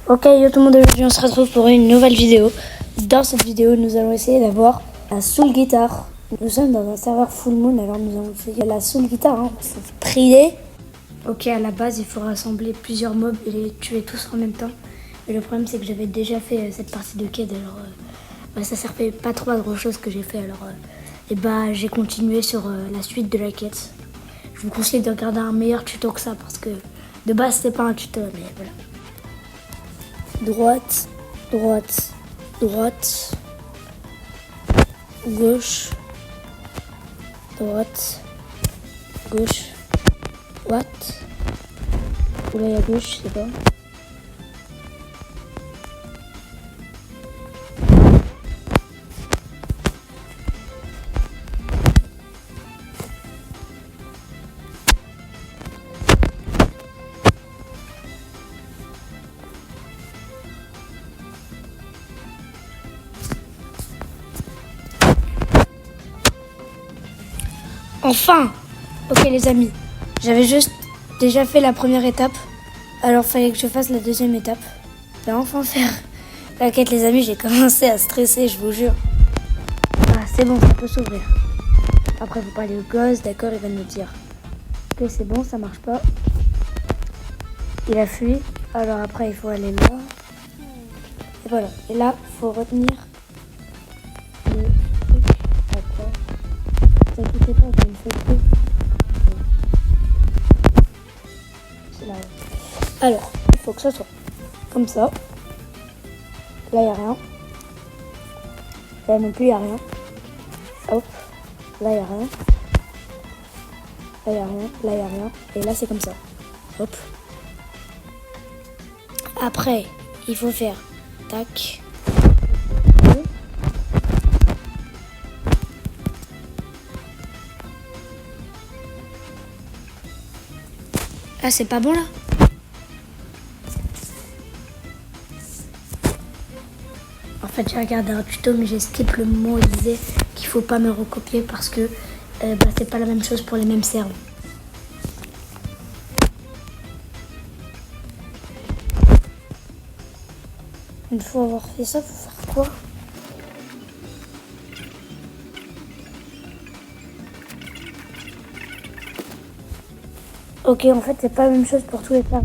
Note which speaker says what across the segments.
Speaker 1: Ok, yo tout le monde, aujourd'hui on se retrouve pour une nouvelle vidéo. Dans cette vidéo, nous allons essayer d'avoir la Soul Guitar. Nous sommes dans un serveur Full Moon, alors nous allons essayer la Soul Guitar. C'est prier. Ok, à la base, il faut rassembler plusieurs mobs et les tuer tous en même temps. Et le problème, c'est que j'avais déjà fait cette partie de quête, alors ça servait pas trop à grand chose que j'ai fait. Alors j'ai continué sur la suite de la quête. Je vous conseille de regarder un meilleur tuto que ça parce que de base, c'était pas un tuto, mais voilà. Droite, droite, droite, gauche, droite, gauche, droite. Ou là il y a gauche, je sais pas. Enfin! Ok les amis, j'avais juste déjà fait la première étape, alors fallait que je fasse la deuxième étape. Je vais enfin faire la quête les amis, j'ai commencé à stresser, je vous jure. Ah c'est bon, ça peut s'ouvrir. Après vous parlez au gosse, d'accord, il va nous dire que c'est bon, ça marche pas. Il a fui, alors après il faut aller là. Et voilà, et là, faut retenir le truc, d'accord. Ne vous inquiétez pas, j'ai une photo. C'est là. Alors, il faut que ça soit comme ça. Là, il n'y a rien. Là non plus, il n'y a rien. Hop. Là, il n'y a rien. Là, il n'y a rien. Là, il n'y a rien. Et là, c'est comme ça. Hop. Après, il faut faire tac. Ah, c'est pas bon là? En fait, j'ai regardé un tuto, mais j'ai skip le moment où il disait qu'il faut pas me recopier parce que c'est pas la même chose pour les mêmes serveurs. Une fois avoir fait ça, faut faire quoi? Ok, en fait, c'est pas la même chose pour tous les serveurs.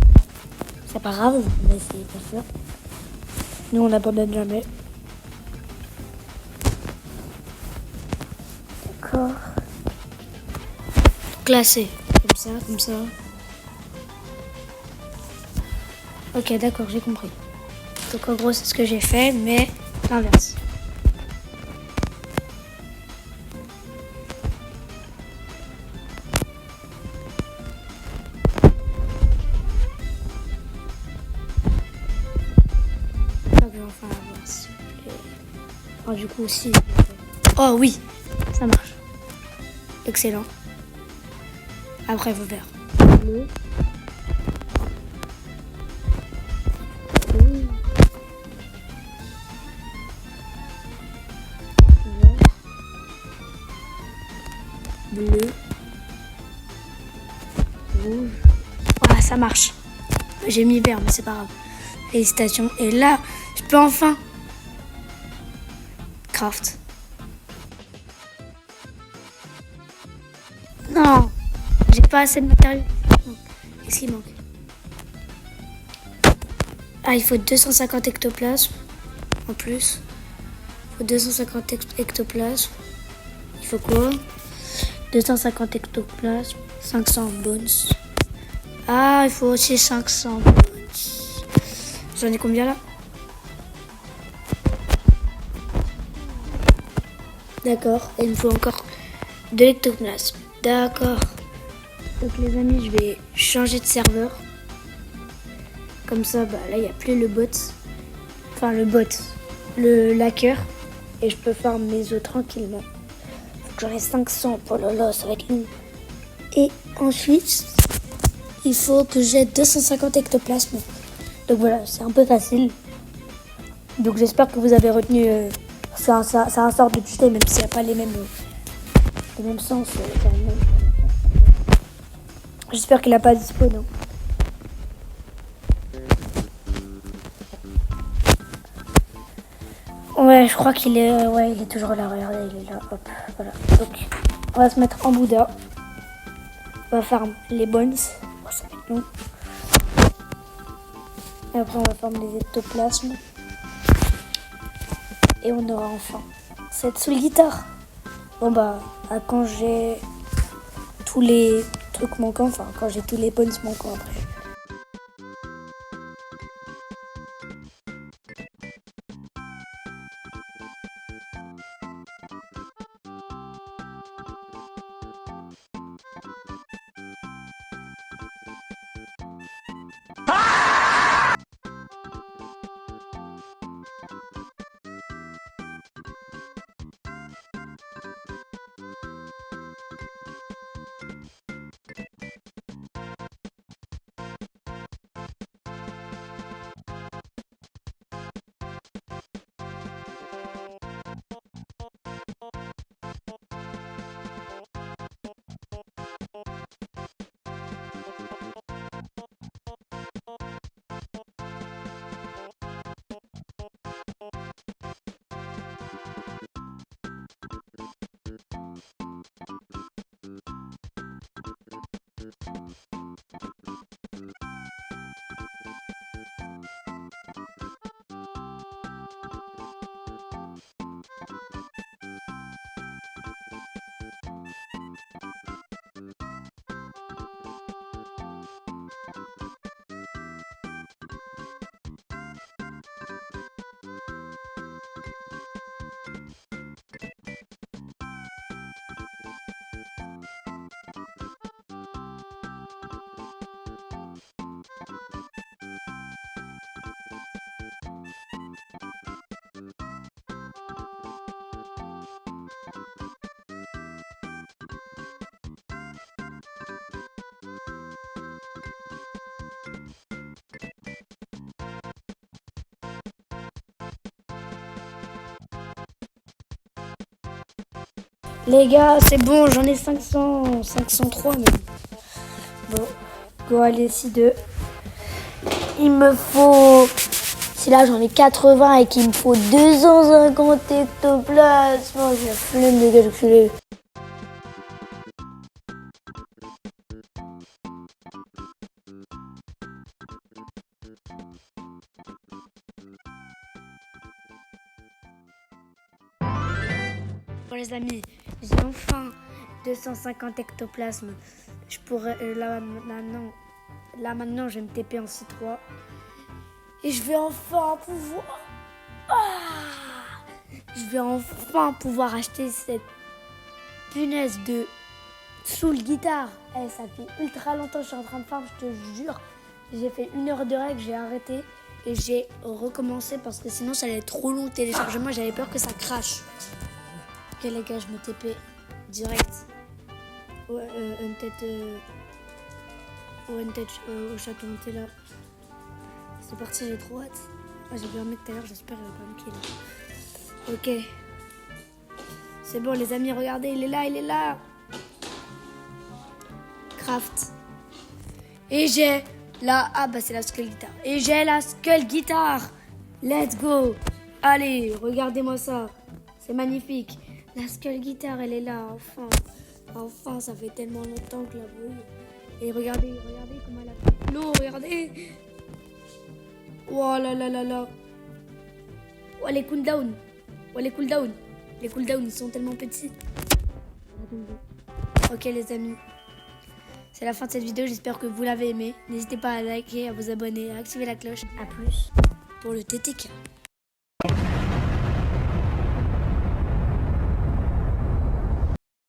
Speaker 1: C'est pas grave, mais c'est pas sûr. Nous, on n'abandonne jamais. D'accord. Classé. Comme ça, comme ça. Ok, d'accord, j'ai compris. Donc en gros, c'est ce que j'ai fait, mais l'inverse. Je vais enfin l'avoir, s'il vous plaît. Oh, du coup, aussi. Oh oui, ça marche. Excellent. Après, il faut faire bleu. Bleu, rouge. Ah, ça marche. J'ai mis vert, mais c'est pas grave. Félicitations. Et là, je peux enfin craft. Non, j'ai pas assez de matériaux. Qu'est-ce qu'il manque? Ah, il faut 250 ectoplasmes en plus. Il faut 250 ectoplasmes. Il faut quoi? 250 ectoplasmes, 500 bones. Ah, il faut aussi 500 bones. J'en ai combien là? D'accord, et il me faut encore de l'ectoplasme. D'accord. Donc les amis, je vais changer de serveur. Comme ça, là, il n'y a plus le bot. Enfin, le hacker. Et je peux faire mes œufs tranquillement. Faut que j'en ai 500. Oh là là, ça va être long. Et ensuite, il faut que j'ai 250 ectoplasmes. Donc voilà, c'est un peu facile. Donc j'espère que vous avez retenu. C'est un sort de tuto, même s'il n'y a pas les mêmes sens. J'espère qu'il n'a pas dispo, non. Ouais, je crois qu'il est, ouais, il est toujours là, regardez, il est là, hop, voilà. Donc, on va se mettre en Bouddha. On va faire les bones, oh, ça va être long. Et après, on va faire les ectoplasmes. Et on aura enfin cette soul guitare. Bon bah, quand j'ai tous les trucs manquants, enfin quand j'ai tous les bones manquants après. Les gars, c'est bon, j'en ai 503 même. Bon, go aller C2. Il me faut... Si là j'en ai 80 et qu'il me faut 250 ectoplasmes, oh, j'ai la flemme de calculer. Bon les amis, j'ai enfin 250 ectoplasmes. Je pourrais là maintenant je vais me TP en C3 et je vais enfin pouvoir acheter cette punaise de soul guitare. Ça fait ultra longtemps que je suis en train de faire, je te jure. J'ai fait 1 heure de règle, j'ai arrêté et j'ai recommencé parce que sinon ça allait être trop long le téléchargement, j'avais peur que ça crache. Ok les gars, je me TP direct. Ouais, une tête au château hanté là. C'est parti, j'ai trop hâte. Ah, j'ai vu un mec tout à l'heure, j'espère qu'il va pas me killer. Ok. C'est bon les amis, regardez, il est là. Craft. Et j'ai la... Ah bah c'est la skull guitar. Et j'ai la skull guitar. Let's go. Allez, regardez-moi ça. C'est magnifique. La skull guitar, elle est là, enfin. Enfin, ça fait tellement longtemps que la veux. Et regardez comment elle a fait l'eau, regardez. Oh là là là là. Oh les cooldowns. Les cooldowns, ils sont tellement petits. Ok les amis. C'est la fin de cette vidéo, j'espère que vous l'avez aimé. N'hésitez pas à liker, à vous abonner, à activer la cloche. A plus pour le TTK.